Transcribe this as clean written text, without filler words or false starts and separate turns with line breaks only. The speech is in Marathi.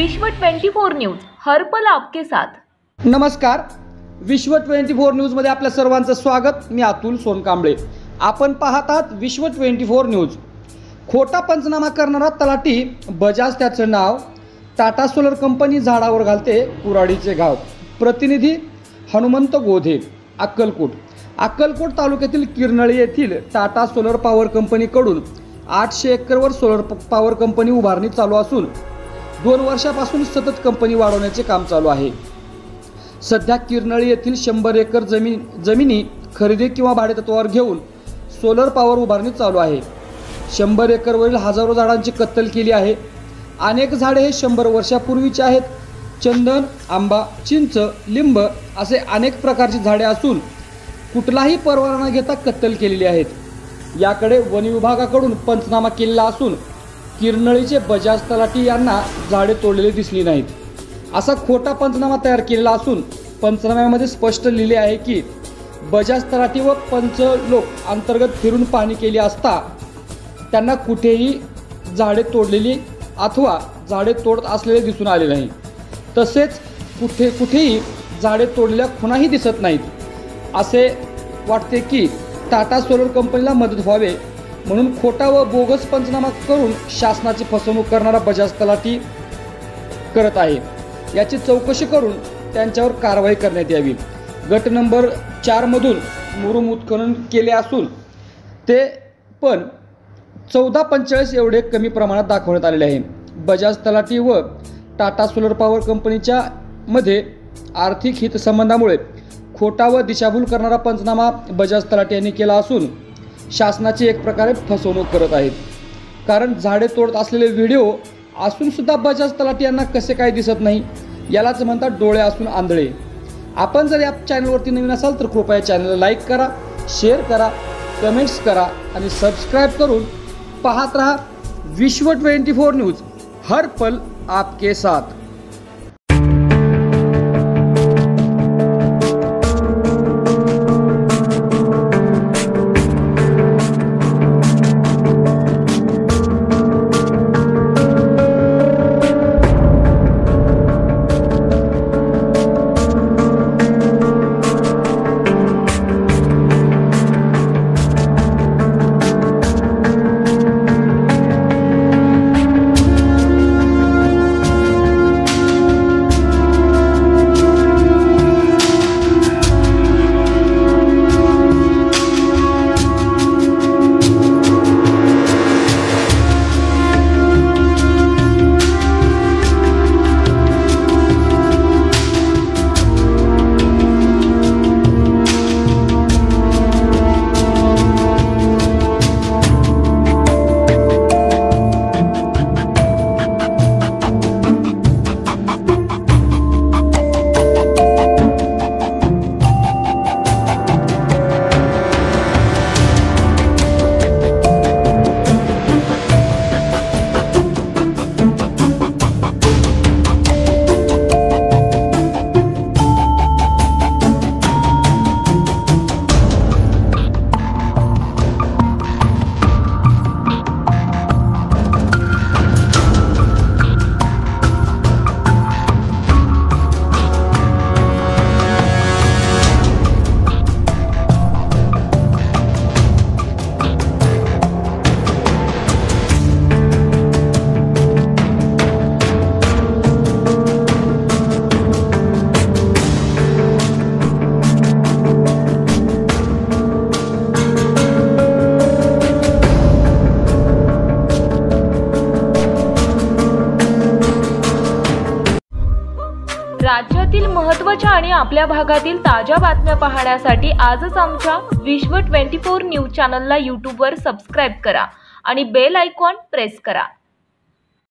विश्व 24 न्यूज हर पल आपके साथ।
नमस्कार, विश्व 24 न्यूज मध्ये आपल्या सर्वांचं स्वागत। मी अतुल सोनकांबळे। आपण पाहत आहात विश्व 24 न्यूज। खोटा पंचनामा करणारा तलाठी बजाज त्याचं नाव, टाटा सोलर कंपनी झाडावर घालते कुराडीचे गाव। प्रतिनिधी हनुमंत गोधे, अक्कलकोट तालुक्यातील किरनळी येथील टाटा सोलर पॉवर कंपनीकडून 800 एकरवर सोलर पॉवर कंपनी उभारणी चालू असून 2 वर्षापासून सतत कंपनी वाढवण्याचे काम चालू आहे। सध्या किरनळी येथील 100 एकर जमिनी खरेदी किंवा भाडेतत्त्वावर घेऊन सोलर पॉवर उभारणी चालू आहे। 100 एकरवरील हजारो झाडांची कत्तल केली आहे। अनेक झाडे हे 100 वर्षापूर्वीचे आहेत। चंदन, आंबा, चिंच, लिंब असे अनेक प्रकारची झाडे असून कुठलाही परवाना न घेता कत्तल केलेली आहेत। याकडे वन विभागाकडून पंचनामा केलेला असून किरनळीचे बजाज तलाठी यांना झाडे तोडलेली दिसली नाहीत। असा खोटा पंचनामा तयार केलेला असून पंचनाम्यामध्ये स्पष्ट लिहिले आहे की बजाज तलाठी व पंच लोक अंतर्गत फिरून पाहणी केली असता त्यांना कुठेही झाडे तोडलेली अथवा झाडे तोडत असलेले दिसून आले नाही। तसेच कुठेही झाडे तोडलेल्या खुणाही दिसत नाहीत। असे वाटते की टाटा सोलर कंपनीला मदत व्हावे म्हणून खोटा व बोगस पंचनामा करून शासनाची फसवणूक करणारा बजाज तलाठी करत आहे। याची चौकशी करून त्यांच्यावर कारवाई करण्यात यावी। गट नंबर 4 मधून मुरुम उत्खनन केले असून ते पण 1445 एवढे कमी प्रमाणात दाखवण्यात आलेले आहे। बजाज तलाठी व टाटा सोलर पॉवर कंपनीच्या मध्ये आर्थिक हितसंबंधामुळे खोटा व दिशाभूल करणारा पंचनामा बजाज तलाठी यांनी केला असून शासनाची एक प्रकारे फसवणूक करत आहेत। कारण झाडे तोडत असलेले व्हिडिओ असून सुद्धा बजाज तलाठी यांना कसे काय दिसत नाही, यालाच म्हणतात डोळे असून आंधळे। आपण जर या चॅनलवरती नवीन असाल तर कृपया चॅनलला लाईक करा, शेअर करा, कमेंट्स करा आणि सबस्क्राईब करून पाहत रहा विश्व 24 न्यूज, हर पल आपके साथ।
राज्यातील महत्त्वाच्या आणि आपल्या भागातील ताज्या बातम्या पाहण्यासाठी आजच आमच्या विश्व 24 न्यूज चॅनलला YouTube वर सबस्क्राईब करा आणि बेल आयकॉन प्रेस करा।